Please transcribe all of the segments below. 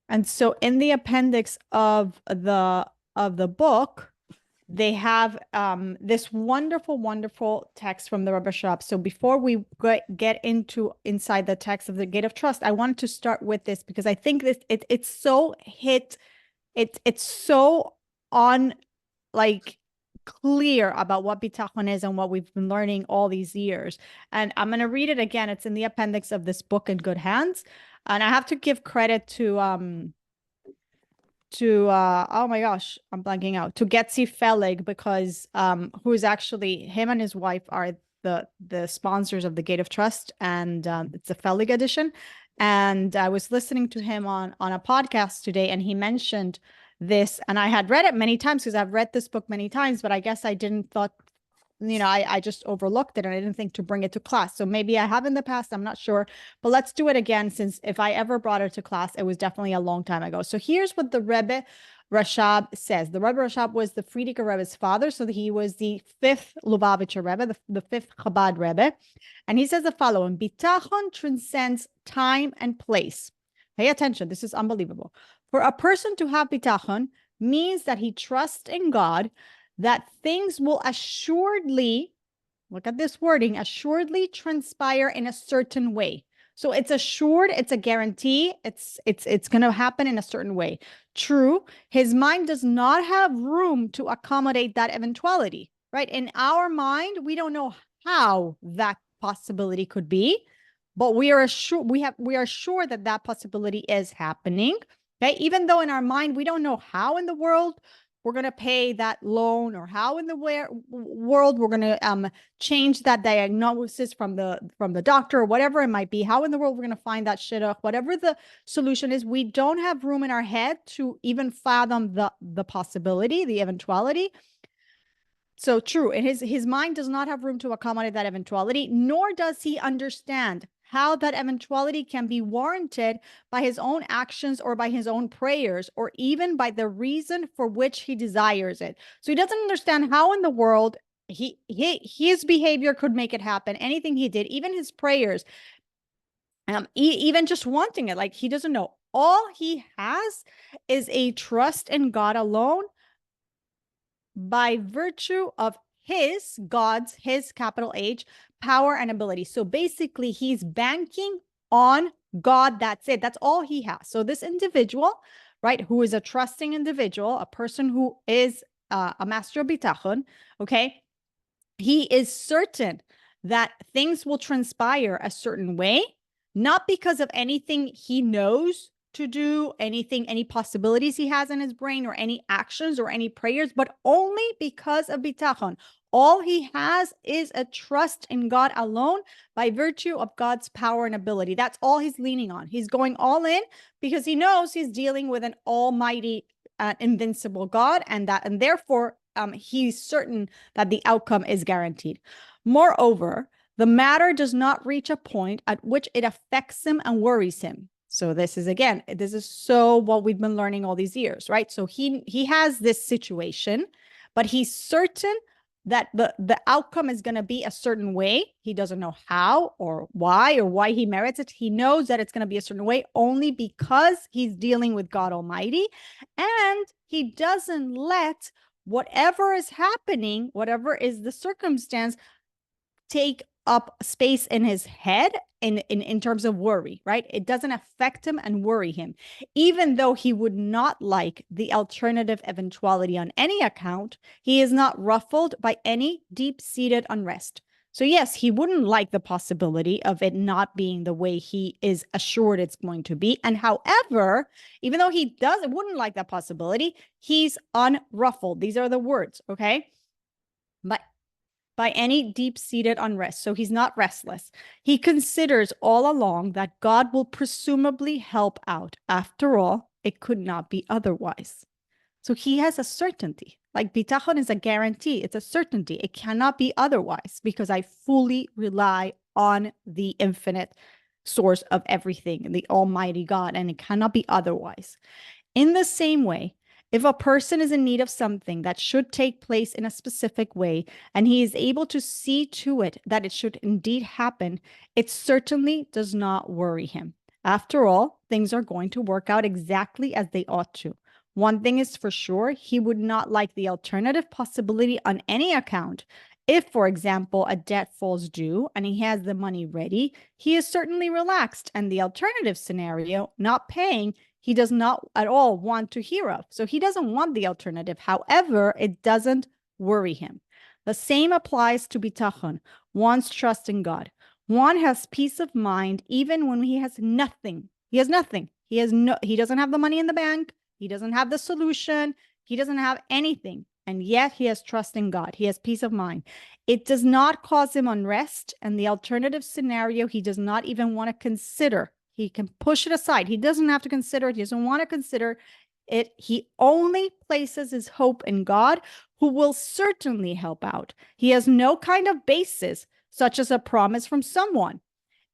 And so in the appendix of the book, they have this wonderful, wonderful text from the Rebbe Shab. So before we get into inside the text of the Gate of Trust, I wanted to start with this because I think it's so it's so on like clear about what bitachon is and what we've been learning all these years. And I'm going to read it again. It's in the appendix of this book, In Good Hands. And I have to give credit to oh my gosh, I'm blanking out, to Getzi Felig, because who is actually, him and his wife are the sponsors of the Gate of Trust, and it's a Felig edition. And I was listening to him on a podcast today, and he mentioned this, and I had read it many times because I've read this book many times, but I guess I didn't thought, I just overlooked it and I didn't think to bring it to class. So maybe I have in the past, I'm not sure, but let's do it again, since if I ever brought it to class, it was definitely a long time ago. So here's what the Rebbe Rashab says. The Rebbe Rashab was the Frierdiker Rebbe's father, so he was the fifth Lubavitcher Rebbe, the fifth Chabad Rebbe. And he says the following: bitachon transcends time and place. Pay attention, this is unbelievable. For a person to have bitachon means that he trusts in God that things will assuredly, look at this wording, assuredly transpire in a certain way. So it's assured, it's a guarantee, it's going to happen in a certain way. True, his mind does not have room to accommodate that eventuality, right? In our mind, we don't know how that possibility could be, but we are sure we are sure that that possibility is happening. Okay, even though in our mind we don't know how in the world we're going to pay that loan, or how in the world we're going to change that diagnosis from the doctor, or whatever it might be, how in the world we're going to find that shidduch, whatever the solution is, we don't have room in our head to even fathom the possibility, the eventuality. So true, and his mind does not have room to accommodate that eventuality, nor does he understand how that eventuality can be warranted by his own actions or by his own prayers, or even by the reason for which he desires it. So he doesn't understand how in the world his behavior could make it happen. Anything he did, even his prayers, even just wanting it, like he doesn't know. All he has is a trust in God alone, by virtue of his capital H, power and ability. So basically, he's banking on God. That's it. That's all he has. So this individual, right, who is a trusting individual, a person who is a master of bitachon, okay, he is certain that things will transpire a certain way, not because of anything he knows to do, anything, any possibilities he has in his brain, or any actions or any prayers, but only because of bitachon. All he has is a trust in God alone by virtue of God's power and ability. That's all he's leaning on. He's going all in because he knows he's dealing with an almighty, invincible God, and therefore he's certain that the outcome is guaranteed. Moreover, the matter does not reach a point at which it affects him and worries him. So this is so what we've been learning all these years, right? So he has this situation, but he's certain that the outcome is going to be a certain way. He doesn't know how or why he merits it. He knows that it's going to be a certain way only because he's dealing with God Almighty, and he doesn't let whatever is happening, whatever is the circumstance, take up space in his head in terms of worry, right? It doesn't affect him and worry him, even though he would not like the alternative eventuality on any account. He is not ruffled by any deep-seated unrest. So yes, he wouldn't like the possibility of it not being the way he is assured it's going to be. And however, even though he wouldn't like that possibility, he's unruffled. These are the words, okay? But by any deep-seated unrest. So he's not restless. He considers all along that God will presumably help out. After all, it could not be otherwise. So he has a certainty. Like bitachon is a guarantee. It's a certainty. It cannot be otherwise because I fully rely on the infinite source of everything, the Almighty God, and it cannot be otherwise. In the same way, if a person is in need of something that should take place in a specific way, and he is able to see to it that it should indeed happen, it certainly does not worry him. After all, things are going to work out exactly as they ought to. One thing is for sure, he would not like the alternative possibility on any account. If, for example, a debt falls due and he has the money ready, he is certainly relaxed. And the alternative scenario, not paying, he does not at all want to hear of. So he doesn't want the alternative. However, it doesn't worry him. The same applies to bitachon, one's trust in God. One has peace of mind even when he has nothing. He has nothing. He doesn't have the money in the bank. He doesn't have the solution. He doesn't have anything. And yet he has trust in God. He has peace of mind. It does not cause him unrest. And the alternative scenario, he does not even want to consider. He can push it aside. He doesn't have to consider it. He doesn't want to consider it. He only places his hope in God, who will certainly help out. He has no kind of basis, such as a promise from someone.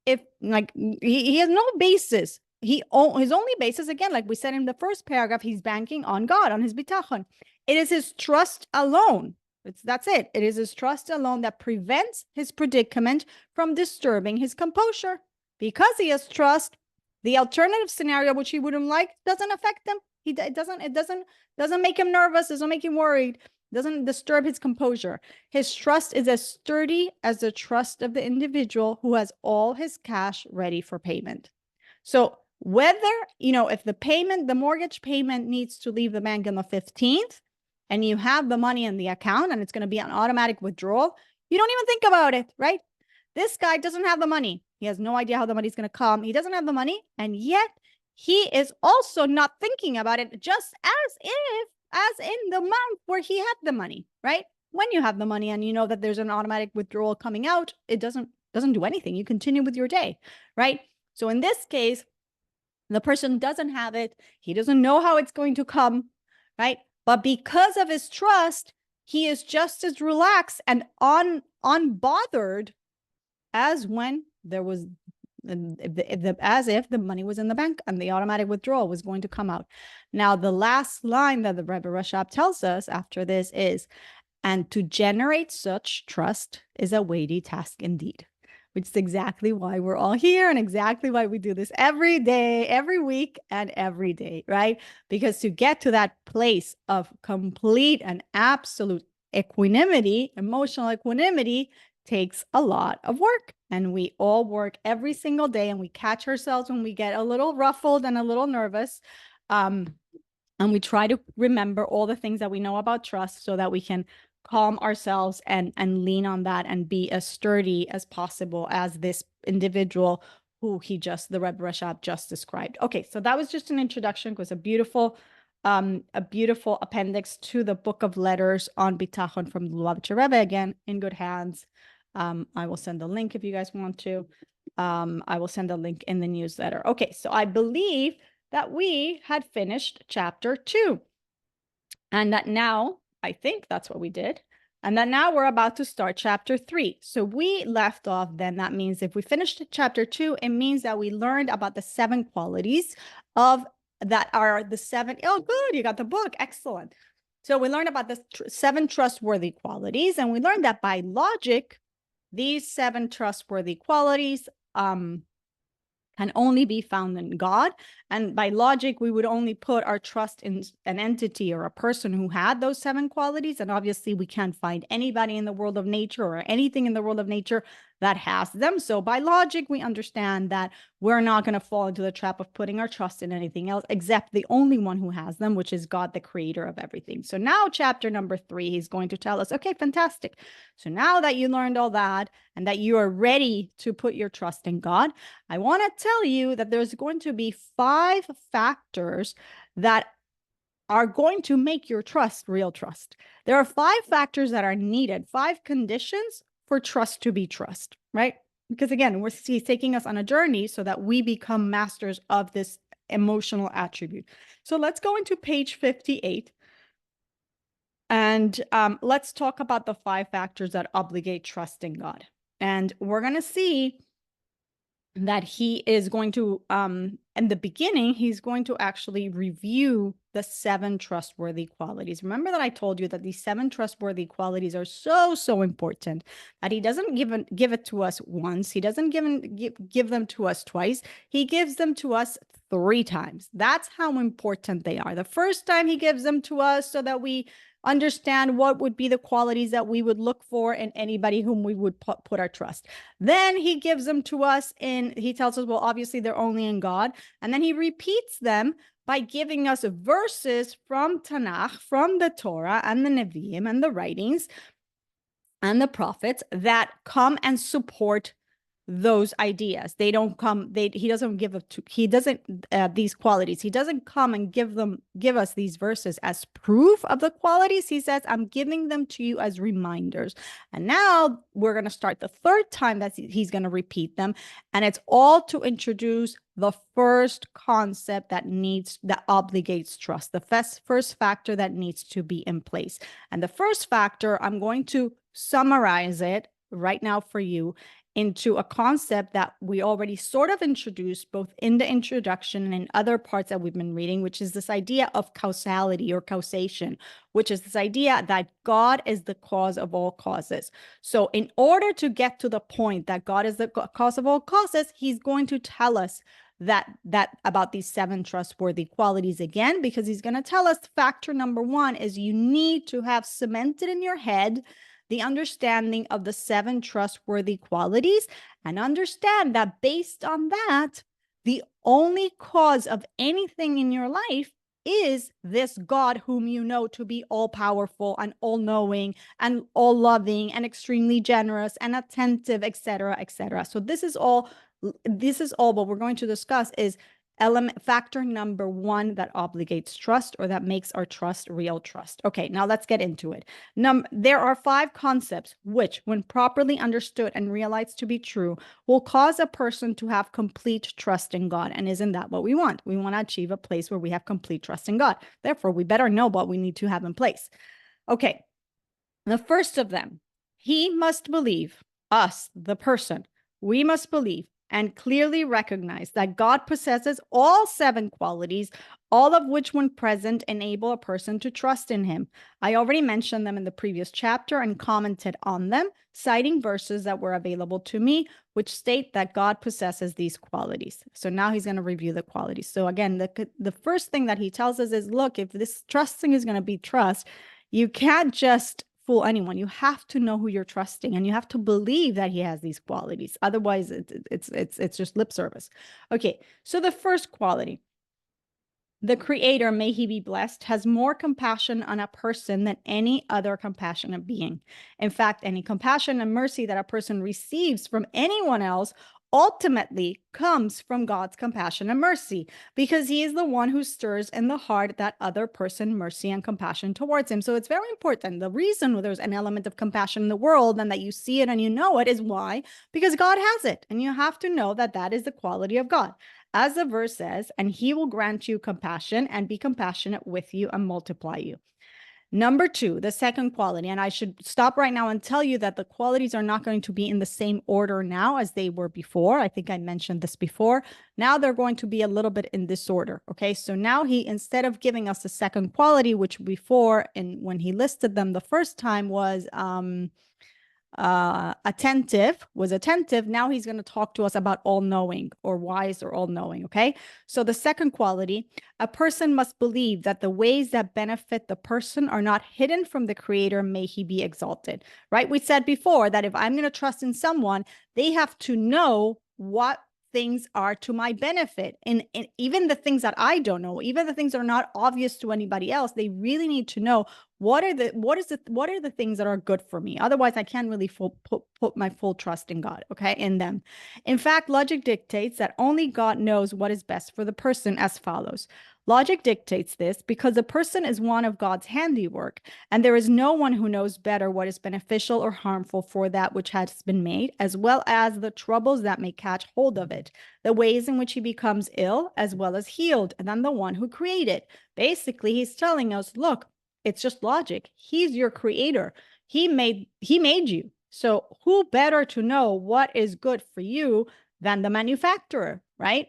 If like he has no basis. His only basis, again, like we said in the first paragraph, he's banking on God, on his bitachon. It is his trust alone. That's it. It is his trust alone that prevents his predicament from disturbing his composure. Because he has trust, the alternative scenario, which he wouldn't like, doesn't affect him. It doesn't make him nervous, doesn't make him worried, doesn't disturb his composure. His trust is as sturdy as the trust of the individual who has all his cash ready for payment. So whether, if the mortgage payment needs to leave the bank on the 15th and you have the money in the account and it's going to be an automatic withdrawal, you don't even think about it, right? This guy doesn't have the money. He has no idea how the money's going to come. He doesn't have the money. And yet he is also not thinking about it, just as in the month where he had the money, right? When you have the money and you know that there's an automatic withdrawal coming out, it doesn't do anything. You continue with your day, right? So in this case, the person doesn't have it. He doesn't know how it's going to come, right? But because of his trust, he is just as relaxed and unbothered as when there was as if the money was in the bank and the automatic withdrawal was going to come out. Now, the last line that the Rebbe Rashab tells us after this is, and to generate such trust is a weighty task indeed, which is exactly why we're all here and exactly why we do this every day, every week, and every day, right? Because to get to that place of complete and absolute equanimity, emotional equanimity, takes a lot of work. And we all work every single day, and we catch ourselves when we get a little ruffled and a little nervous. And we try to remember all the things that we know about trust so that we can calm ourselves and lean on that and be as sturdy as possible as this individual who the Rebbe Rashab just described. Okay, so that was just an introduction. It was a beautiful appendix to the book of letters on bitachon from the Lubavitcher Rebbe, again, in good hands. I will send the link if you guys want to. I will send a link in the newsletter. Okay, so I believe that we had finished chapter 2. And that now, I think that's what we did. And that now we're about to start chapter 3. So we left off then. That means if we finished chapter 2, it means that we learned about the 7 qualities that are the 7. Oh, good. You got the book. Excellent. So we learned about the 7 trustworthy qualities. And we learned that by logic, these 7 trustworthy qualities can only be found in God. And by logic, we would only put our trust in an entity or a person who had those 7 qualities. And obviously, we can't find anybody in the world of nature or anything in the world of nature that has them. So by logic, we understand that we're not going to fall into the trap of putting our trust in anything else except the only one who has them, which is God, the creator of everything. So now chapter number 3, he's going to tell us, okay, fantastic. So now that you learned all that and that you are ready to put your trust in God, I want to tell you that there's going to be 5 factors that are going to make your trust real trust. There are 5 factors that are needed, 5 conditions for trust to be trust, right? Because again, he's taking us on a journey so that we become masters of this emotional attribute. So let's go into page 58. And let's talk about the 5 factors that obligate trust in God. And we're going to see that he is going to, in the beginning, he's going to actually review the 7 trustworthy qualities. Remember that I told you that these 7 trustworthy qualities are so, so important, that he doesn't give it to us once. He doesn't give them to us twice. He gives them to us 3 times. That's how important they are. The first time he gives them to us so that we understand what would be the qualities that we would look for in anybody whom we would put our trust. Then he gives them to us and he tells us, well, obviously they're only in God. And then he repeats them by giving us verses from Tanakh, from the Torah and the Nevi'im and the writings and the prophets that come and support those ideas. They don't come, he doesn't give it to, he doesn't, these qualities, he doesn't come and give us these verses as proof of the qualities. He says, I'm giving them to you as reminders. And now we're going to start the 3rd time that he's going to repeat them. And it's all to introduce the first concept that obligates trust, the first factor that needs to be in place. And the first factor, I'm going to summarize it right now for you into a concept that we already sort of introduced both in the introduction and in other parts that we've been reading, which is this idea of causality or causation, which is this idea that God is the cause of all causes. So in order to get to the point that God is the cause of all causes, he's going to tell us that about these 7 trustworthy qualities again, because he's going to tell us factor number 1 is you need to have cemented in your head the understanding of the 7 trustworthy qualities, and understand that based on that, the only cause of anything in your life is this God whom you know to be all-powerful and all-knowing and all-loving and extremely generous and attentive, etc., etc. So this is all what we're going to discuss is factor number 1 that obligates trust, or that makes our trust real trust. Okay, now let's get into it. There are 5 concepts which, when properly understood and realized to be true, will cause a person to have complete trust in God. And isn't that what we want? We want to achieve a place where we have complete trust in God. Therefore, we better know what we need to have in place. Okay, the first of them, he must believe, us, the person, we must believe and clearly recognize that God possesses all 7 qualities, all of which, when present, enable a person to trust in him. I already mentioned them in the previous chapter and commented on them, citing verses that were available to me, which state that God possesses these qualities. So now he's going to review the qualities. So again, the first thing that he tells us is, look, if this trusting is going to be trust, you can't just fool anyone. You have to know who you're trusting, and you have to believe that he has these qualities. Otherwise, it's just lip service. Okay, so the first quality, the Creator, may he be blessed, has more compassion on a person than any other compassionate being. In fact, any compassion and mercy that a person receives from anyone else ultimately comes from God's compassion and mercy, because he is the one who stirs in the heart that other person mercy and compassion towards him. So it's very important. The reason there's an element of compassion in the world and that you see it and you know it is why? Because God has it. And you have to know that that is the quality of God. As the verse says, and he will grant you compassion and be compassionate with you and multiply you. Number 2, the second quality, and I should stop right now and tell you that the qualities are not going to be in the same order now as they were before. I think I mentioned this before. Now they're going to be a little bit in disorder. Okay, so now he, instead of giving us the second quality, which before, and when he listed them the first time was attentive, now he's going to talk to us about all-knowing or wise or all-knowing. Okay, so the second quality, a person must believe that the ways that benefit the person are not hidden from the Creator, may he be exalted. Right, we said before that if I'm going to trust in someone, they have to know what things are to my benefit, and even the things that I don't know, even the things that are not obvious to anybody else, they really need to know what are the things that are good for me. Otherwise, I can't really put my full trust in God, okay, in them. In fact, logic dictates that only God knows what is best for the person as follows. Logic dictates this because the person is one of God's handiwork, and there is no one who knows better what is beneficial or harmful for that which has been made, as well as the troubles that may catch hold of it, the ways in which he becomes ill as well as healed, than the one who created. Basically, he's telling us, look, it's just logic. He's your creator. He made you. So who better to know what is good for you than the manufacturer, right?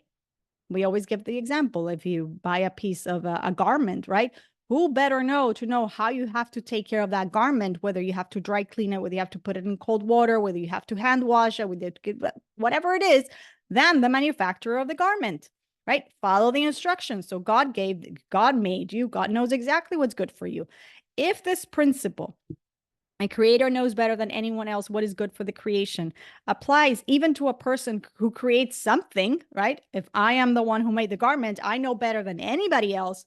We always give the example. If you buy a piece of a garment, right? Who better know to know how you have to take care of that garment, whether you have to dry clean it, whether you have to put it in cold water, whether you have to hand wash it, whatever it is, than the manufacturer of the garment, right? Follow the instructions. So God made you, God knows exactly what's good for you. If this principle, a creator knows better than anyone else what is good for the creation, applies even to a person who creates something, right? If I am the one who made the garment, I know better than anybody else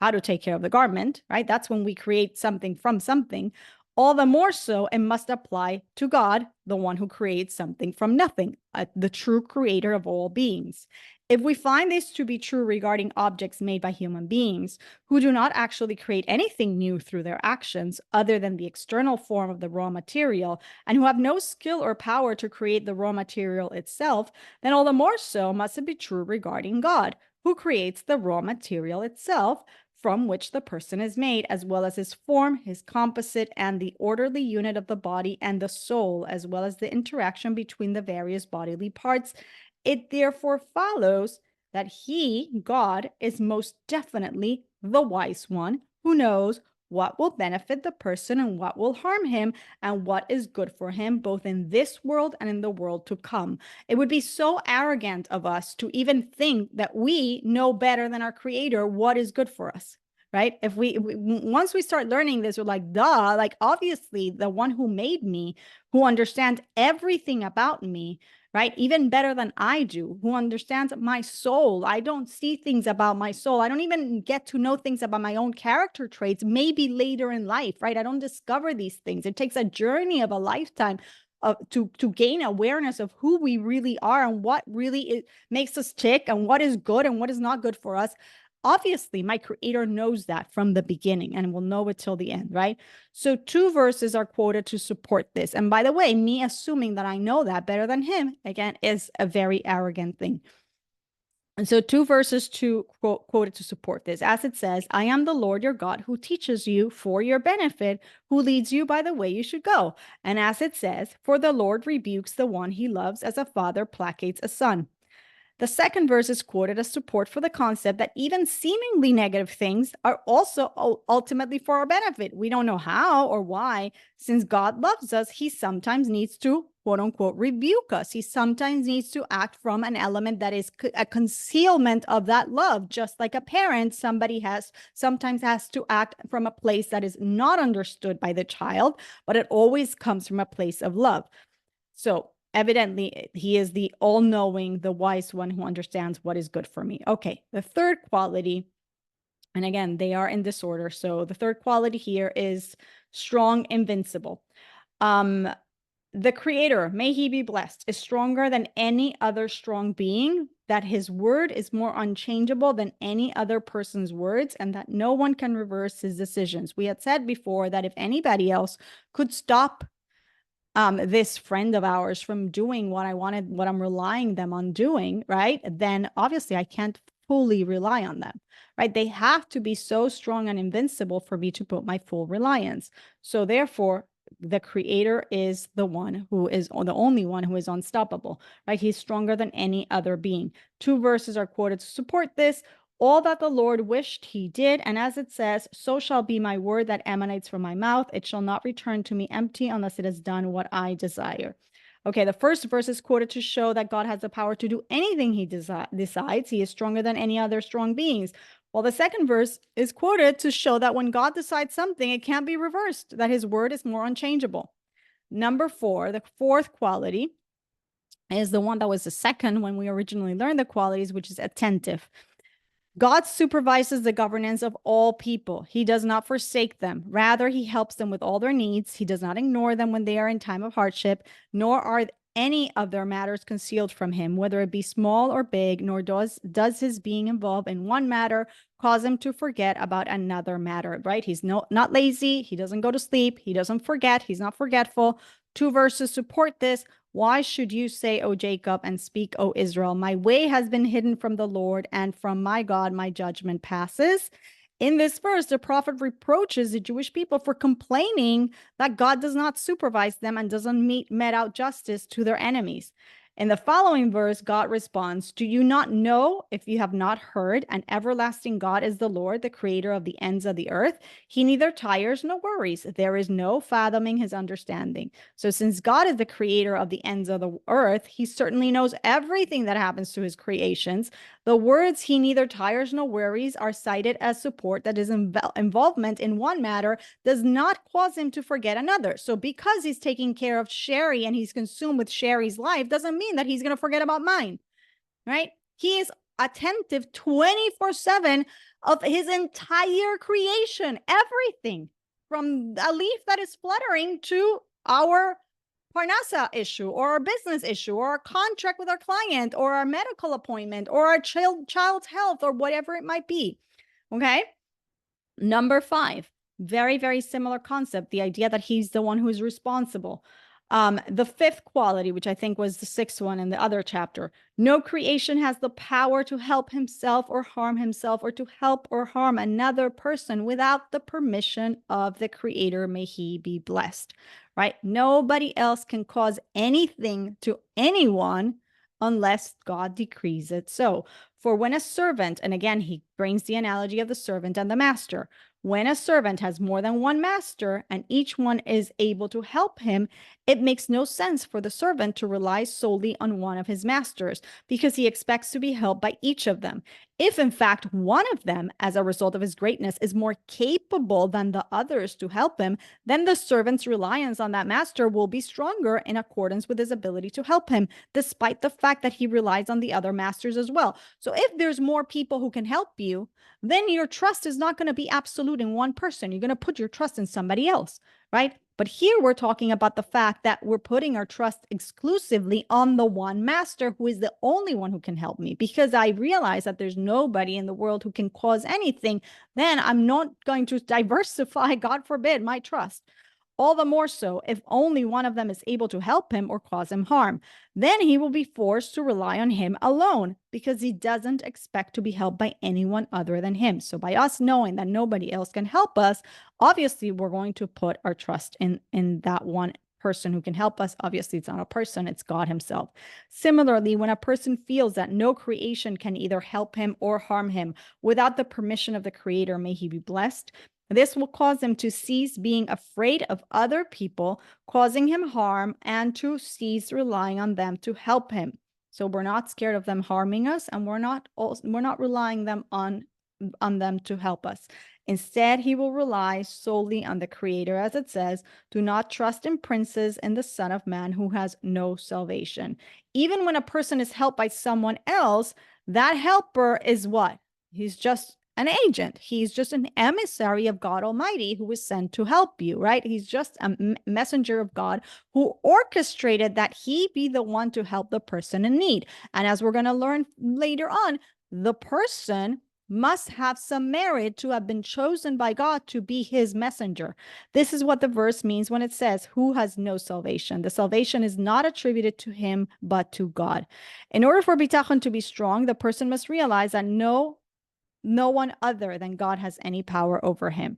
how to take care of the garment, right? That's when we create something from something. All the more so, it must apply to God, the one who creates something from nothing, the true creator of all beings. If we find this to be true regarding objects made by human beings, who do not actually create anything new through their actions other than the external form of the raw material, and who have no skill or power to create the raw material itself, then all the more so must it be true regarding God, who creates the raw material itself, from which the person is made, as well as his form, his composite, and the orderly unit of the body and the soul, as well as the interaction between the various bodily parts. It therefore follows that he, God, is most definitely the wise one who knows what will benefit the person and what will harm him and what is good for him, both in this world and in the world to come. It would be so arrogant of us to even think that we know better than our creator what is good for us, right? If once we start learning this, we're like, duh, like obviously the one who made me, who understands everything about me, right? Even better than I do, who understands my soul. I don't see things about my soul. I don't even get to know things about my own character traits, maybe later in life, right? I don't discover these things. It takes a journey of a lifetime to gain awareness of who we really are and what really makes us tick and what is good and what is not good for us. Obviously, my creator knows that from the beginning and will know it till the end, right? So 2 verses are quoted to support this. And by the way, me assuming that I know that better than him, again, is a very arrogant thing. And so 2 verses quoted to support this. As it says, I am the Lord your God who teaches you for your benefit, who leads you by the way you should go. And as it says, for the Lord rebukes the one he loves as a father placates a son. The second verse is quoted as support for the concept that even seemingly negative things are also ultimately for our benefit. We don't know how or why. Since God loves us, he sometimes needs to, quote unquote, rebuke us. He sometimes needs to act from an element that is a concealment of that love. Just like a parent, sometimes has to act from a place that is not understood by the child, but it always comes from a place of love. So evidently, he is the all-knowing, the wise one who understands what is good for me. Okay, the third quality, and again, they are in disorder. So the third quality here is strong, invincible. The creator, may he be blessed, is stronger than any other strong being, that his word is more unchangeable than any other person's words, and that no one can reverse his decisions. We had said before that if anybody else could stop this friend of ours from doing what I wanted, what I'm relying them on doing, right? Then obviously I can't fully rely on them, right? They have to be so strong and invincible for me to put my full reliance. So therefore, the creator is the one who is, or the only one who is unstoppable, right? He's stronger than any other being. 2 verses are quoted to support this. All that the Lord wished he did, and as it says, so shall be my word that emanates from my mouth. It shall not return to me empty unless it has done what I desire. Okay, the first verse is quoted to show that God has the power to do anything he decides. He is stronger than any other strong beings. While the second verse is quoted to show that when God decides something, it can't be reversed, that his word is more unchangeable. Number 4, the fourth quality, is the one that was the second when we originally learned the qualities, which is attentive. God supervises the governance of all people. He does not forsake them. Rather, he helps them with all their needs. He does not ignore them when they are in time of hardship, nor are any of their matters concealed from him, whether it be small or big, nor does his being involved in one matter cause him to forget about another matter, right? He's not lazy. He doesn't go to sleep. He doesn't forget. He's not forgetful. 2 verses support this. Why should you say, O Jacob, and speak, O Israel? My way has been hidden from the Lord, and from my God my judgment passes. In this verse, the prophet reproaches the Jewish people for complaining that God does not supervise them and doesn't mete out justice to their enemies. In the following verse, God responds, do you not know, if you have not heard, an everlasting God is the Lord, the creator of the ends of the earth? He neither tires nor worries. There is no fathoming his understanding. So since God is the creator of the ends of the earth, he certainly knows everything that happens to his creations. The words he neither tires nor worries are cited as support that his involvement in one matter does not cause him to forget another. So because he's taking care of Sherry and he's consumed with Sherry's life doesn't mean that he's going to forget about mine, right? He is attentive 24/7 of his entire creation, everything from a leaf that is fluttering to our Parnassa issue or our business issue or our contract with our client or our medical appointment or our child's health or whatever it might be. Okay. Number 5, very, very similar concept, the idea that he's the one who is responsible. The 5th quality, which I think was the 6th one in the other chapter, no creation has the power to help himself or harm himself or to help or harm another person without the permission of the creator. May he be blessed, right? Nobody else can cause anything to anyone unless God decrees it so. For when a servant, and again, he brings the analogy of the servant and the master, when a servant has more than one master and each one is able to help him, it makes no sense for the servant to rely solely on one of his masters because he expects to be helped by each of them. If, in fact, one of them, as a result of his greatness, is more capable than the others to help him, then the servant's reliance on that master will be stronger in accordance with his ability to help him, despite the fact that he relies on the other masters as well. So if there's more people who can help you, then your trust is not going to be absolute in one person. You're going to put your trust in somebody else, right? But here we're talking about the fact that we're putting our trust exclusively on the one master who is the only one who can help me. Because I realize that there's nobody in the world who can cause anything, then I'm not going to diversify, God forbid, my trust. All the more so if only one of them is able to help him or cause him harm. Then he will be forced to rely on him alone because he doesn't expect to be helped by anyone other than him. So by us knowing that nobody else can help us, obviously we're going to put our trust in that one person who can help us. Obviously, it's not a person, it's God himself. Similarly, when a person feels that no creation can either help him or harm him without the permission of the creator, may he be blessed, this will cause him to cease being afraid of other people causing him harm and to cease relying on them to help him. So we're not scared of them harming us, and we're not relying on them to help us. Instead, he will rely solely on the creator, as it says, do not trust in princes and the Son of Man who has no salvation. Even when a person is helped by someone else, that helper is what? He's just an agent. He's just an emissary of God Almighty who was sent to help you, right? He's just a messenger of God who orchestrated that he be the one to help the person in need. And as we're going to learn later on, the person must have some merit to have been chosen by God to be his messenger. This is what the verse means when it says, who has no salvation. The salvation is not attributed to him, but to God. In order for bitachon to be strong, the person must realize that no one other than God has any power over him.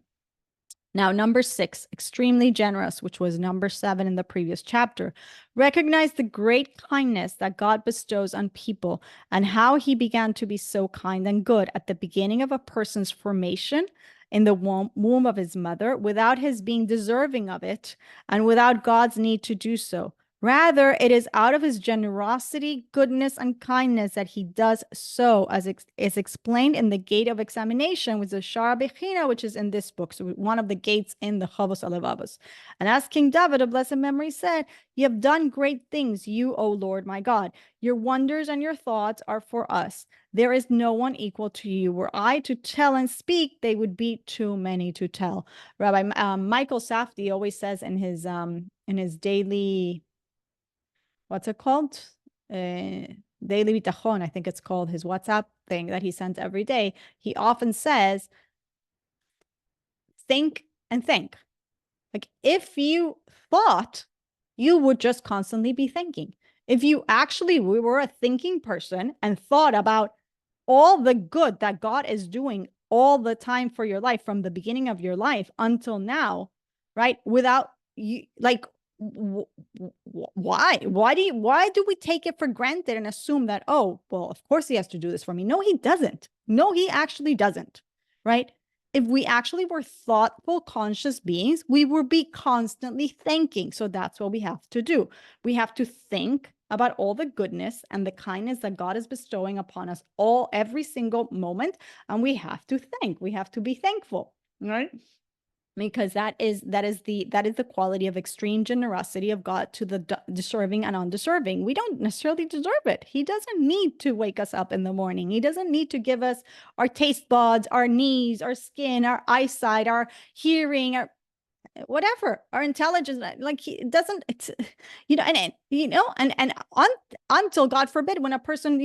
Now, number 6, extremely generous, which was number 7 in the previous chapter. Recognize the great kindness that God bestows on people and how he began to be so kind and good at the beginning of a person's formation in the womb of his mother without his being deserving of it and without God's need to do so. Rather, it is out of his generosity, goodness, and kindness that he does so, as is explained in the gate of examination, with the Shara Bechina, which is in this book, so one of the gates in the Chavos Alevavos. And as King David of blessed memory said, you have done great things, you, O Lord, my God. Your wonders and your thoughts are for us. There is no one equal to you. Were I to tell and speak, they would be too many to tell. Rabbi Michael Safdie always says in his daily, what's it called? Daily bitachon, I think it's called, his WhatsApp thing that he sends every day. He often says, think and think. Like if you thought, you would just constantly be thinking. If you actually were a thinking person and thought about all the good that God is doing all the time for your life, from the beginning of your life until now, right? Without you, like Why do we take it for granted and assume that, oh, well, of course he has to do this for me? No, he doesn't. No, he actually doesn't, right? If we actually were thoughtful, conscious beings, we would be constantly thinking. So that's what we have to do. We have to think about all the goodness and the kindness that God is bestowing upon us every single moment. And we have to thank. We have to be thankful, right? Because that is the quality of extreme generosity of God to the deserving and undeserving. We don't necessarily deserve it. He doesn't need to wake us up in the morning. He doesn't need to give us our taste buds, our knees, our skin, our eyesight, our hearing, our whatever, our intelligence. Like he doesn't, it's, until God forbid, when a person,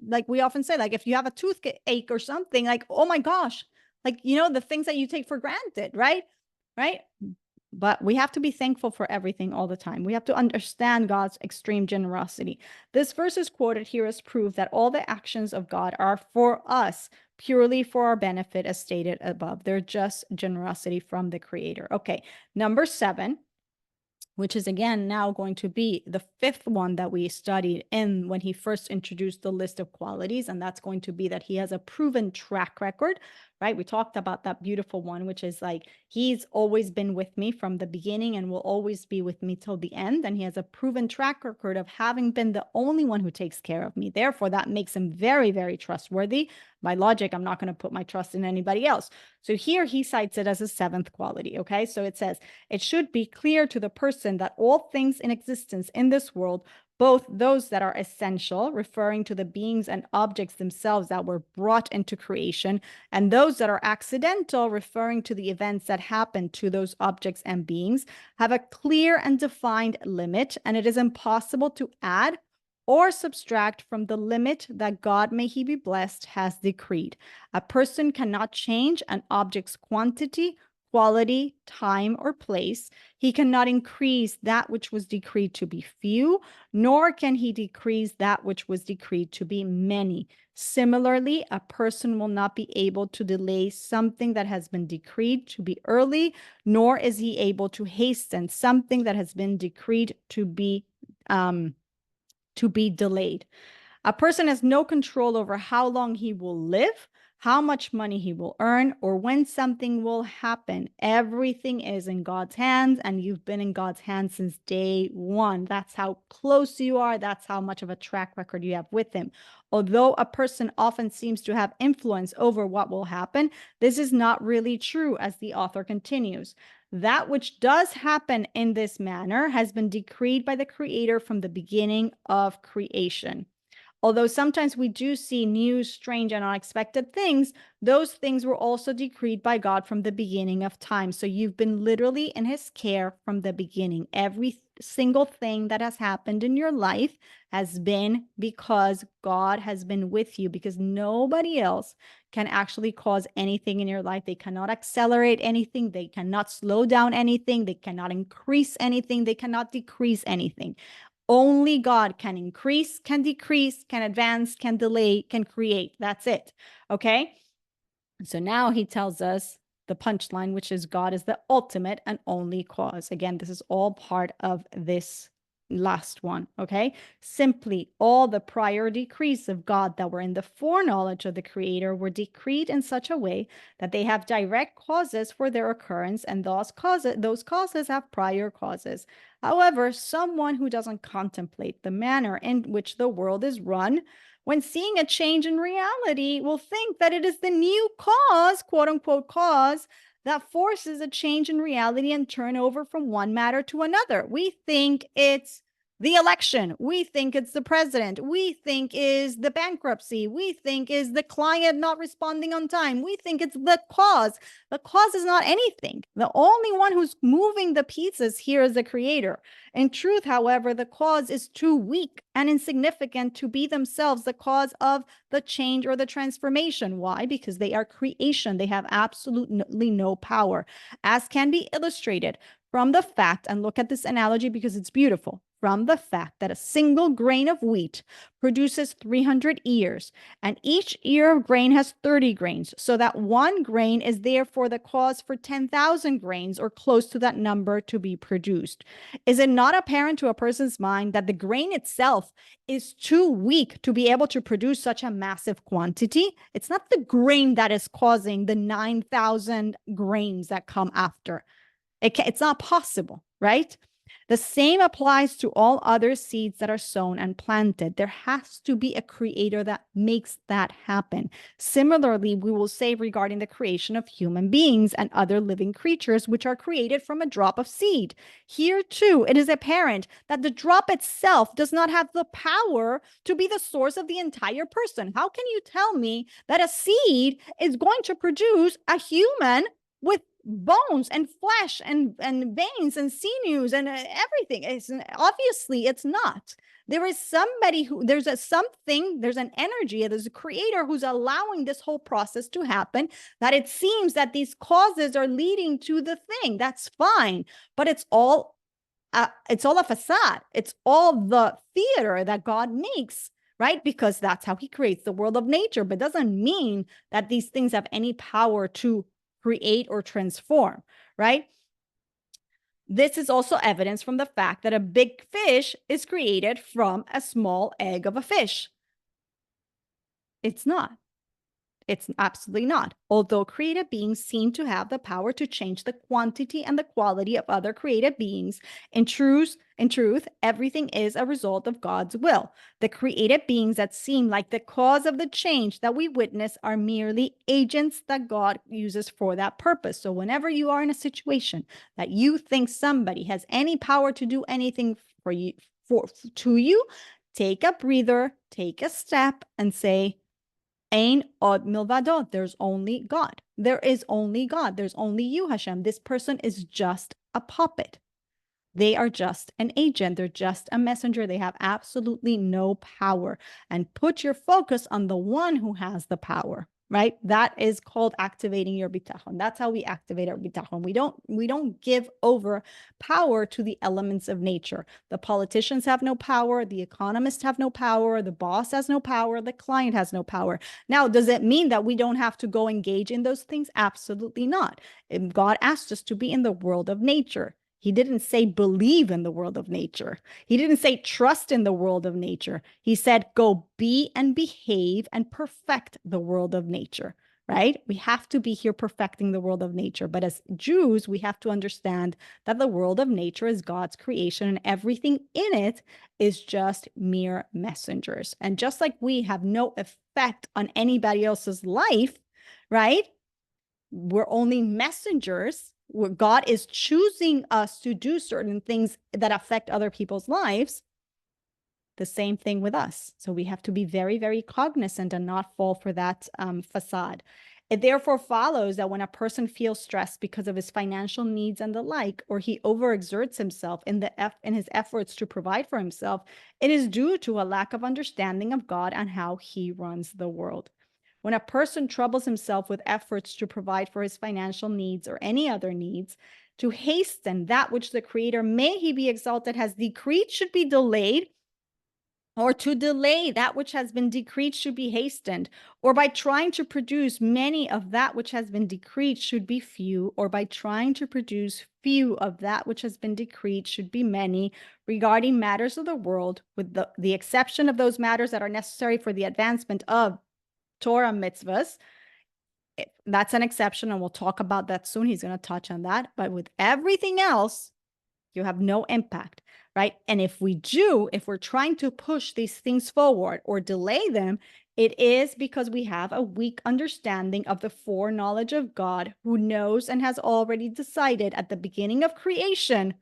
like we often say, like if you have a toothache or something, like, oh my gosh, like, the things that you take for granted, right? Right. But we have to be thankful for everything all the time. We have to understand God's extreme generosity. This verse is quoted here as proof that all the actions of God are for us, purely for our benefit, as stated above. They're just generosity from the Creator. Okay, number 7, which is again now going to be the 5th one that we studied in when he first introduced the list of qualities. And that's going to be that he has a proven track record, right? We talked about that beautiful one, which is like, he's always been with me from the beginning and will always be with me till the end. And he has a proven track record of having been the only one who takes care of me. Therefore, that makes him very, very trustworthy. By logic, I'm not going to put my trust in anybody else. So here he cites it as a 7th quality. Okay. So it says, it should be clear to the person that all things in existence in this world, both those that are essential, referring to the beings and objects themselves that were brought into creation, and those that are accidental, referring to the events that happen to those objects and beings, have a clear and defined limit, and it is impossible to add or subtract from the limit that God, may he be blessed, has decreed. A person cannot change an object's quantity, quality, time, or place. He cannot increase that which was decreed to be few, nor can he decrease that which was decreed to be many. Similarly, a person will not be able to delay something that has been decreed to be early, nor is he able to hasten something that has been decreed to be delayed. A person has no control over how long he will live, how much money he will earn, or when something will happen. Everything is in God's hands, and you've been in God's hands since day one. That's how close you are. That's how much of a track record you have with him. Although a person often seems to have influence over what will happen, this is not really true, as the author continues. That which does happen in this manner has been decreed by the Creator from the beginning of creation. Although sometimes we do see new, strange, and unexpected things, those things were also decreed by God from the beginning of time. So you've been literally in his care from the beginning. Every single thing that has happened in your life has been because God has been with you, because nobody else can actually cause anything in your life. They cannot accelerate anything. They cannot slow down anything. They cannot increase anything. They cannot decrease anything. Only God can increase, can decrease, can advance, can delay, can create. That's it. Okay. So now he tells us the punchline, which is God is the ultimate and only cause. Again, this is all part of this last one. Okay. Simply all the prior decrees of God that were in the foreknowledge of the Creator were decreed in such a way that they have direct causes for their occurrence, and those causes have prior causes. However, someone who doesn't contemplate the manner in which the world is run, when seeing a change in reality, will think that it is the new cause, quote unquote cause, that forces a change in reality and turnover from one matter to another. We think it's the election. We think it's the president. We think is the bankruptcy. We think is the client not responding on time. We think it's the cause. The cause is not anything. The only one who's moving the pieces here is the Creator. In truth, however, the cause is too weak and insignificant to be themselves the cause of the change or the transformation. Why? Because they are creation. They have absolutely no power, as can be illustrated from the fact, and look at this analogy because it's beautiful, from the fact that a single grain of wheat produces 300 ears, and each ear of grain has 30 grains, so that one grain is therefore the cause for 10,000 grains, or close to that number, to be produced. Is it not apparent to a person's mind that the grain itself is too weak to be able to produce such a massive quantity? It's not the grain that is causing the 9,000 grains that come after. It's not possible, right? The same applies to all other seeds that are sown and planted. There has to be a creator that makes that happen. Similarly, we will say regarding the creation of human beings and other living creatures, which are created from a drop of seed. Here, too, it is apparent that the drop itself does not have the power to be the source of the entire person. How can you tell me that a seed is going to produce a human with bones and flesh and veins and sinews and everything? Obviously it's not. There is somebody who, there's an energy, there's a creator who's allowing this whole process to happen, that it seems that these causes are leading to the thing. That's fine, but it's all a facade. It's all the theater that God makes, right? Because that's how he creates the world of nature, but doesn't mean that these things have any power to create or transform, right? This is also evidence from the fact that a big fish is created from a small egg of a fish. It's not. It's absolutely not. Although created beings seem to have the power to change the quantity and the quality of other created beings, in truth, everything is a result of God's will. The created beings that seem like the cause of the change that we witness are merely agents that God uses for that purpose. So whenever you are in a situation that you think somebody has any power to do anything for you, to you, take a breather, take a step, and say, Ein od milvado. There's only God. There is only God. There's only you, Hashem. This person is just a puppet. They are just an agent. They're just a messenger. They have absolutely no power. And put your focus on the one who has the power, right? That is called activating your bitachon. That's how we activate our bitachon. We don't give over power to the elements of nature. The politicians have no power. The economists have no power. The boss has no power. The client has no power. Now, does it mean that we don't have to go engage in those things? Absolutely not. God asked us to be in the world of nature. He didn't say believe in the world of nature. He didn't say trust in the world of nature. He said go be and behave and perfect the world of nature, right? We have to be here perfecting the world of nature. But as Jews, we have to understand that the world of nature is God's creation and everything in it is just mere messengers. And just like we have no effect on anybody else's life, right? We're only messengers, where God is choosing us to do certain things that affect other people's lives. The same thing with us. So we have to be very, very cognizant and not fall for that facade. It therefore follows that when a person feels stressed because of his financial needs and the like, or he overexerts himself in his efforts to provide for himself, it is due to a lack of understanding of God and how he runs the world. When a person troubles himself with efforts to provide for his financial needs or any other needs, to hasten that which the Creator, may he be exalted, has decreed should be delayed, or to delay that which has been decreed should be hastened, or by trying to produce many of that which has been decreed should be few, or by trying to produce few of that which has been decreed should be many, regarding matters of the world, with the exception of those matters that are necessary for the advancement of Torah mitzvahs. That's an exception, and we'll talk about that soon. He's going to touch on that. But with everything else, you have no impact, right? And if we're trying to push these things forward or delay them, it is because we have a weak understanding of the foreknowledge of God, who knows and has already decided at the beginning of creation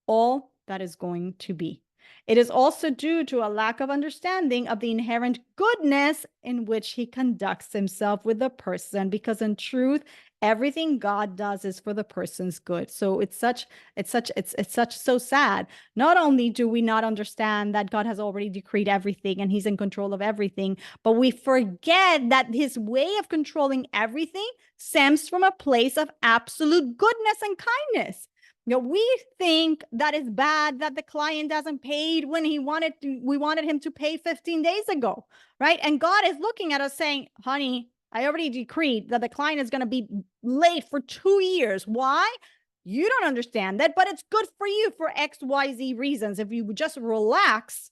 all that is going to be. It is also due to a lack of understanding of the inherent goodness in which he conducts himself with the person, because in truth, everything God does is for the person's good. So it's so sad. Not only do we not understand that God has already decreed everything and he's in control of everything, but we forget that his way of controlling everything stems from a place of absolute goodness and kindness. we think that it's bad that the client hasn't paid when we wanted him to pay 15 days ago, right? And God is looking at us saying, honey, I already decreed that the client is going to be late for 2 years. Why? You don't understand that, but it's good for you for XYZ reasons. If you would just relax,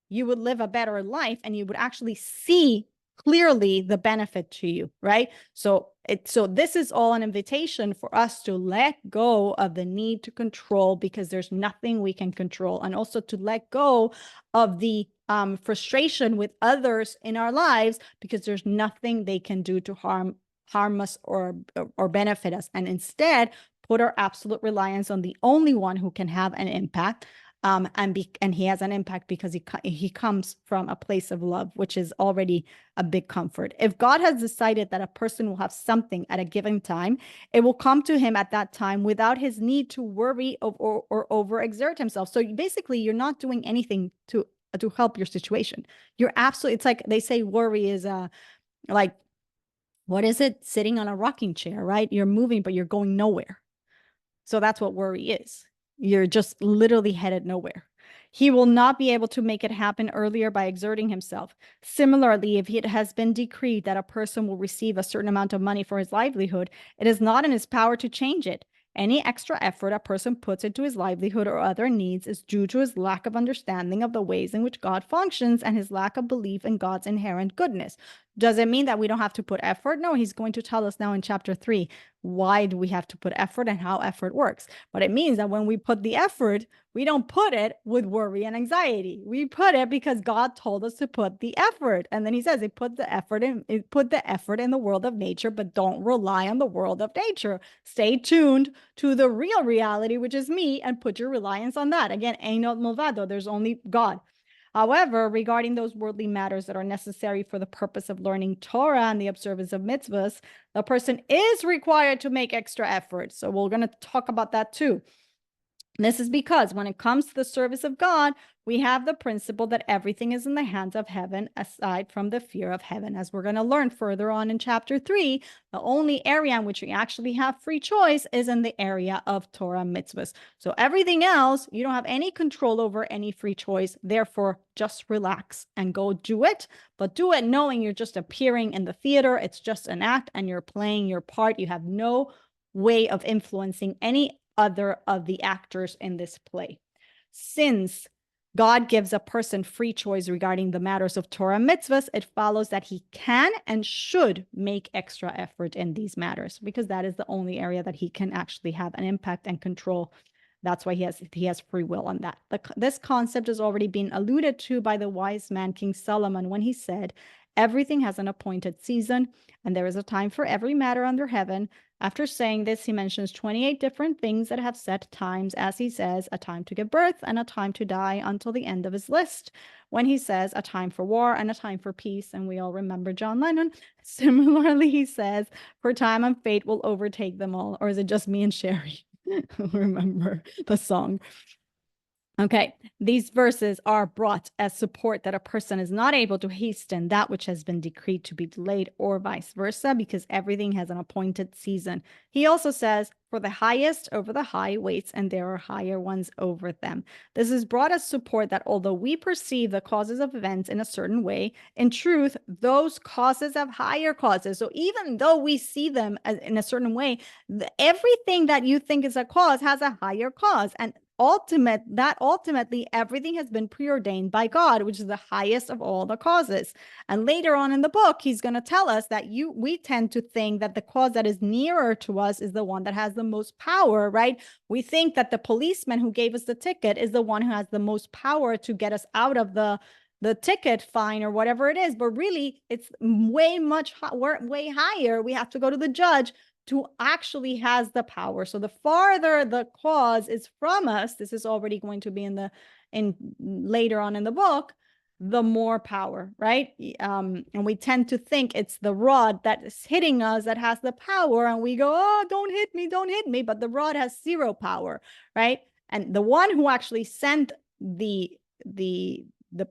you would live a better life and you would actually see clearly the benefit to you, right? So this is all an invitation for us to let go of the need to control, because there's nothing we can control, and also to let go of the frustration with others in our lives, because there's nothing they can do to harm us or benefit us, and instead put our absolute reliance on the only one who can have an impact. And he has an impact because he comes from a place of love, which is already a big comfort. If God has decided that a person will have something at a given time, it will come to him at that time without his need to worry or overexert himself. So basically, you're not doing anything to help your situation. You're absolutely, it's like they say worry is like, what is it? Sitting on a rocking chair, right? You're moving, but you're going nowhere. So that's what worry is. You're just literally headed nowhere. He will not be able to make it happen earlier by exerting himself. Similarly, if it has been decreed that a person will receive a certain amount of money for his livelihood, it is not in his power to change it. Any extra effort a person puts into his livelihood or other needs is due to his lack of understanding of the ways in which God functions and his lack of belief in God's inherent goodness. Does it mean that we don't have to put effort? No, he's going to tell us now in chapter 3 why do we have to put effort and how effort works. But it means that when we put the effort, we don't put it with worry and anxiety. We put it because God told us to put the effort. And then he says, put the effort in the world of nature, but don't rely on the world of nature. Stay tuned to the real reality, which is me, and put your reliance on that. Again, Einot Movado, there's only God. However, regarding those worldly matters that are necessary for the purpose of learning Torah and the observance of mitzvahs, the person is required to make extra effort. So we're going to talk about that too. This is because when it comes to the service of God, we have the principle that everything is in the hands of heaven aside from the fear of heaven. As we're going to learn further on in chapter 3, the only area in which we actually have free choice is in the area of Torah mitzvahs. So everything else, you don't have any control over, any free choice. Therefore, just relax and go do it. But do it knowing you're just appearing in the theater. It's just an act and you're playing your part. You have no way of influencing any other of the actors in this play. Since God gives a person free choice regarding the matters of Torah mitzvahs, it follows that he can and should make extra effort in these matters, because that is the only area that he can actually have an impact and control. That's why he has free will on that. This concept has already been alluded to by the wise man King Solomon when he said, everything has an appointed season, and there is a time for every matter under heaven. After saying this, he mentions 28 different things that have set times, as he says, a time to give birth and a time to die until the end of his list, when he says a time for war and a time for peace. And we all remember John Lennon. Similarly, he says, for time and fate will overtake them all. Or is it just me and Sherry? Remember the song. Okay, these verses are brought as support that a person is not able to hasten that which has been decreed to be delayed, or vice versa, because everything has an appointed season. He also says, for the highest over the high waits, and there are higher ones over them. This is brought as support that although we perceive the causes of events in a certain way, in truth, those causes have higher causes. So even though we see them in a certain way, everything that you think is a cause has a higher cause. And ultimately everything has been preordained by God, which is the highest of all the causes. And later on in the book, he's going to tell us that we tend to think that the cause that is nearer to us is the one that has the most power, right? We think that the policeman who gave us the ticket is the one who has the most power to get us out of the ticket fine or whatever it is. But really, it's way higher. We have to go to the judge to actually has the power. So the farther the cause is from us, this is already going to be in later on in the book, the more power, right? And we tend to think it's the rod that is hitting us that has the power, and we go, oh, don't hit me, but the rod has zero power, right? And the one who actually sent the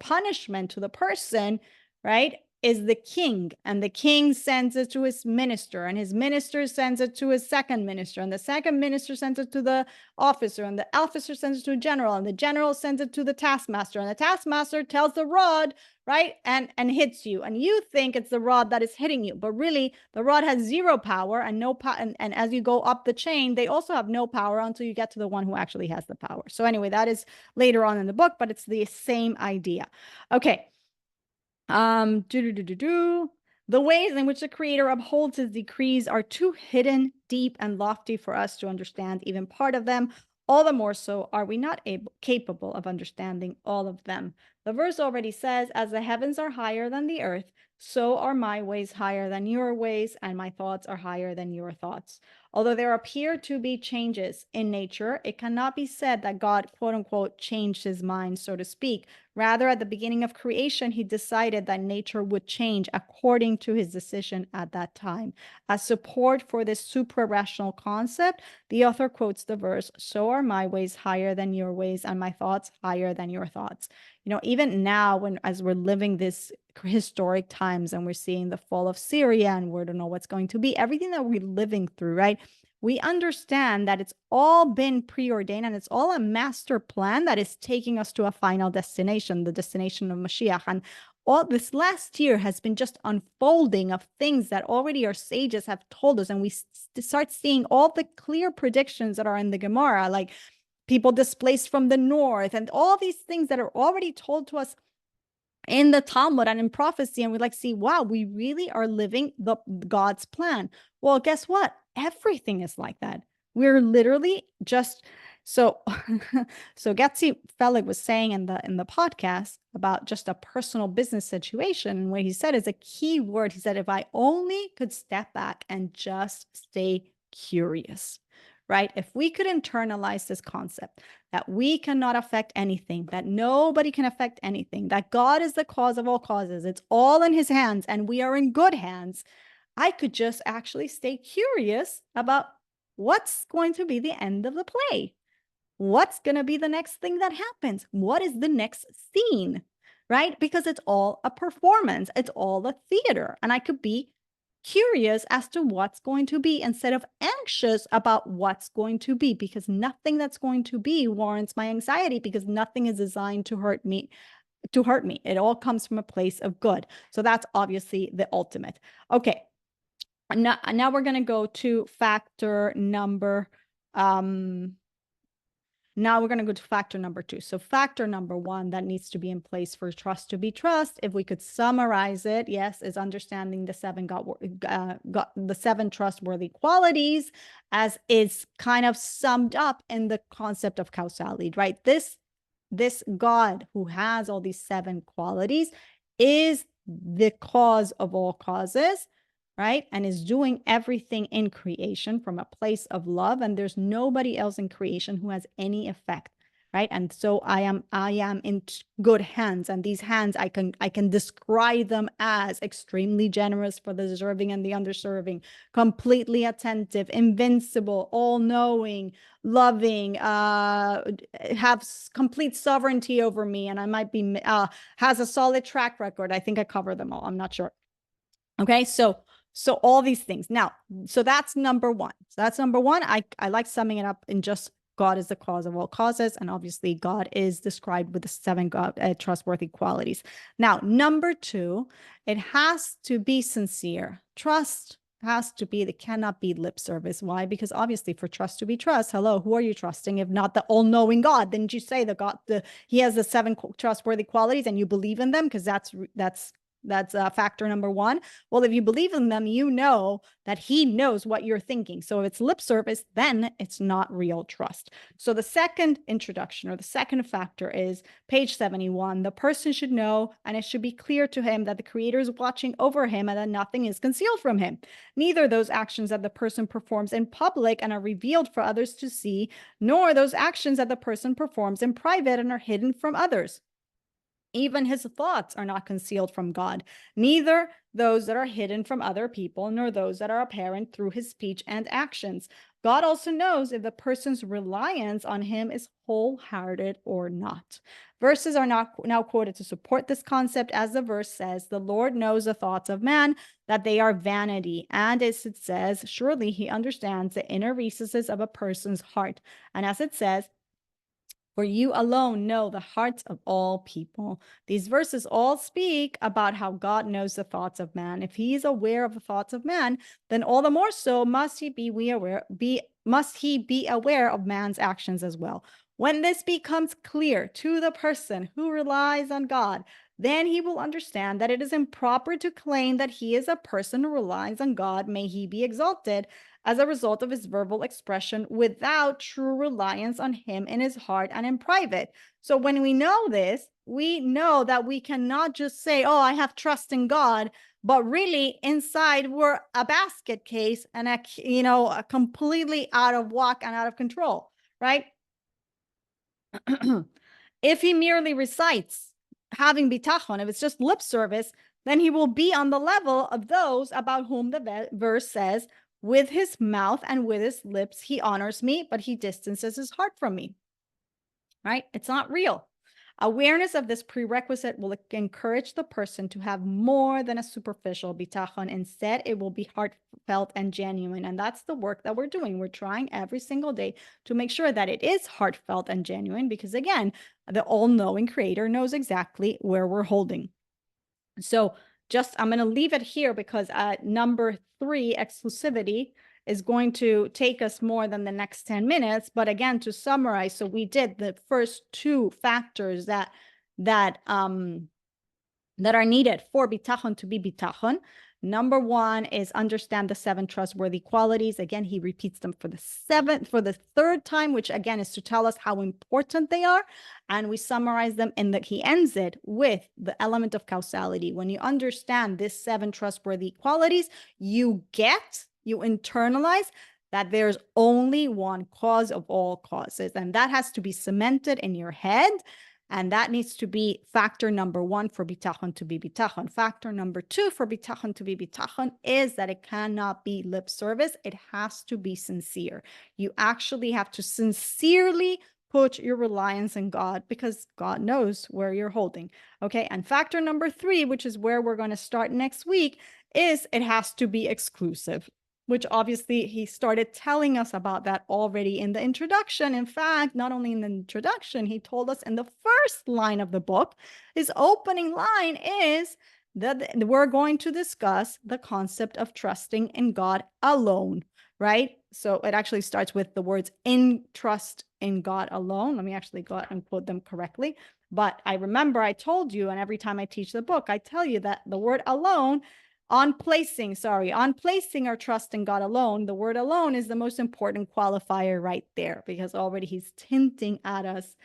punishment to the person, right, is the king, and the king sends it to his minister, and his minister sends it to his second minister, and the second minister sends it to the officer, and the officer sends it to a general, and the general sends it to the taskmaster, and the taskmaster tells the rod, right, and hits you, and you think it's the rod that is hitting you, but really the rod has zero power and no power, and as you go up the chain, they also have no power until you get to the one who actually has the power. So anyway, that is later on in the book, but it's the same idea. Okay. The ways in which the creator upholds his decrees are too hidden, deep, and lofty for us to understand even part of them. All the more so are we not capable of understanding all of them. The verse already says, as the heavens are higher than the earth, so are my ways higher than your ways, and my thoughts are higher than your thoughts. Although there appear to be changes in nature, it cannot be said that God, quote unquote, changed his mind, so to speak. Rather, at the beginning of creation, he decided that nature would change according to his decision at that time. As support for this supra-rational concept, the author quotes the verse, so are my ways higher than your ways, and my thoughts higher than your thoughts. You know, even now, as we're living this historic times and we're seeing the fall of Syria and we don't know what's going to be, everything that we're living through, right? We understand that it's all been preordained and it's all a master plan that is taking us to a final destination, the destination of Mashiach. And all this last year has been just unfolding of things that already our sages have told us. And we start seeing all the clear predictions that are in the Gemara, like people displaced from the north and all these things that are already told to us in the Talmud and in prophecy, and we like see, wow, we really are living the God's plan. Well, guess what? Everything is like that. We're literally just so so Getzi Felig was saying in the podcast about just a personal business situation. And what he said is a key word. He said, if I only could step back and just stay curious, right? If we could internalize this concept that we cannot affect anything, that nobody can affect anything, that God is the cause of all causes, it's all in his hands, and we are in good hands, I could just actually stay curious about what's going to be the end of the play. What's going to be the next thing that happens? What is the next scene, right? Because it's all a performance. It's all a theater. And I could be curious as to what's going to be instead of anxious about what's going to be, because nothing that's going to be warrants my anxiety, because nothing is designed to hurt me. It all comes from a place of good. So that's obviously the ultimate. Okay. Now we're going to go to factor number Now we're going to go to factor number 2. So factor number 1 that needs to be in place for trust to be trust, if we could summarize it, yes, is understanding the the 7 trustworthy qualities, as is kind of summed up in the concept of causality, right? This God who has all these 7 qualities is the cause of all causes, right? And is doing everything in creation from a place of love. And there's nobody else in creation who has any effect, right? And so I am in good hands. And these hands, I can describe them as extremely generous for the deserving and the underserving, completely attentive, invincible, all-knowing, loving, have complete sovereignty over me. And I might be, has a solid track record. I think I covered them all. I'm not sure. Okay, so all these things. Now, so that's number 1. So that's number 1. I like summing it up in just God is the cause of all causes. And obviously God is described with the 7 trustworthy qualities. Now, number 2, it has to be sincere. Trust has to be, it cannot be lip service. Why? Because obviously for trust to be trust, hello, who are you trusting if not the all-knowing God? Didn't you say he has the 7 trustworthy qualities and you believe in them? Because that's factor number 1. Well, if you believe in them, you know that he knows what you're thinking. So if it's lip service, then it's not real trust. So the second introduction, or the second factor, is page 71. The person should know, and it should be clear to him that the Creator is watching over him and that nothing is concealed from him. Neither those actions that the person performs in public and are revealed for others to see, nor those actions that the person performs in private and are hidden from others. Even his thoughts are not concealed from God. Neither those that are hidden from other people, nor those that are apparent through his speech and actions. God also knows if the person's reliance on him is wholehearted or not. Verses are now quoted to support this concept, as the verse says, the Lord knows the thoughts of man, that they are vanity. And as it says, surely he understands the inner recesses of a person's heart. And as it says, for you alone know the hearts of all people. These verses all speak about how God knows the thoughts of man. If he is aware of the thoughts of man, then all the more so must he be aware of man's actions as well. When this becomes clear to the person who relies on God, then he will understand that it is improper to claim that he is a person who relies on God, may he be exalted, as a result of his verbal expression without true reliance on him in his heart and in private. So when we know this, we know that we cannot just say, oh, I have trust in God, but really inside we're a basket case and a completely out of whack and out of control, right? If he merely recites having bitachon, if it's just lip service, then he will be on the level of those about whom the verse says, with his mouth and with his lips, he honors me, but he distances his heart from me, right? It's not real. Awareness of this prerequisite will encourage the person to have more than a superficial bitachon. Instead, it will be heartfelt and genuine. And that's the work that we're doing. We're trying every single day to make sure that it is heartfelt and genuine, because again, the all-knowing creator knows exactly where we're holding. So I'm going to leave it here because number 3, exclusivity, is going to take us more than the next 10 minutes. But again, to summarize, so we did the first 2 factors that are needed for bitachon to be bitachon. Number 1 is understand the 7 trustworthy qualities. Again, he repeats them for the 3rd time, which again is to tell us how important they are. And we summarize them in that he ends it with the element of causality. When you understand this 7 trustworthy qualities, you internalize that there's only one cause of all causes. And that has to be cemented in your head. And that needs to be factor number 1 for bitachon to be bitachon. Factor number 2 for bitachon to be bitachon is that it cannot be lip service. It has to be sincere. You actually have to sincerely put your reliance in God, because God knows where you're holding. Okay. And factor number 3, which is where we're going to start next week, is it has to be exclusive, which obviously he started telling us about that already in the introduction. In fact, not only in the introduction, he told us in the first line of the book, his opening line is that we're going to discuss the concept of trusting in God alone, right? So it actually starts with the words in trust in God alone. Let me actually go out and quote them correctly. But I remember I told you, and every time I teach the book, I tell you that the word alone, on placing our trust in God alone, the word alone is the most important qualifier right there, because already he's hinting at us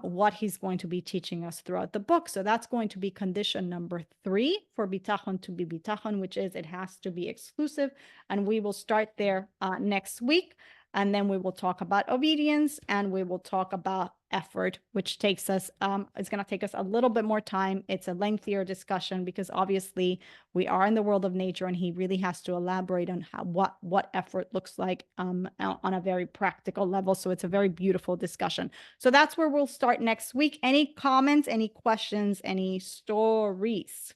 what he's going to be teaching us throughout the book. So that's going to be condition number 3 for bitachon to be bitachon, which is it has to be exclusive. And we will start there next week. And then we will talk about obedience, and we will talk about effort, which takes us, it's going to take us a little bit more time. It's a lengthier discussion because obviously we are in the world of nature, and he really has to elaborate on what effort looks like on a very practical level. So it's a very beautiful discussion. So that's where we'll start next week. Any comments, any questions, any stories?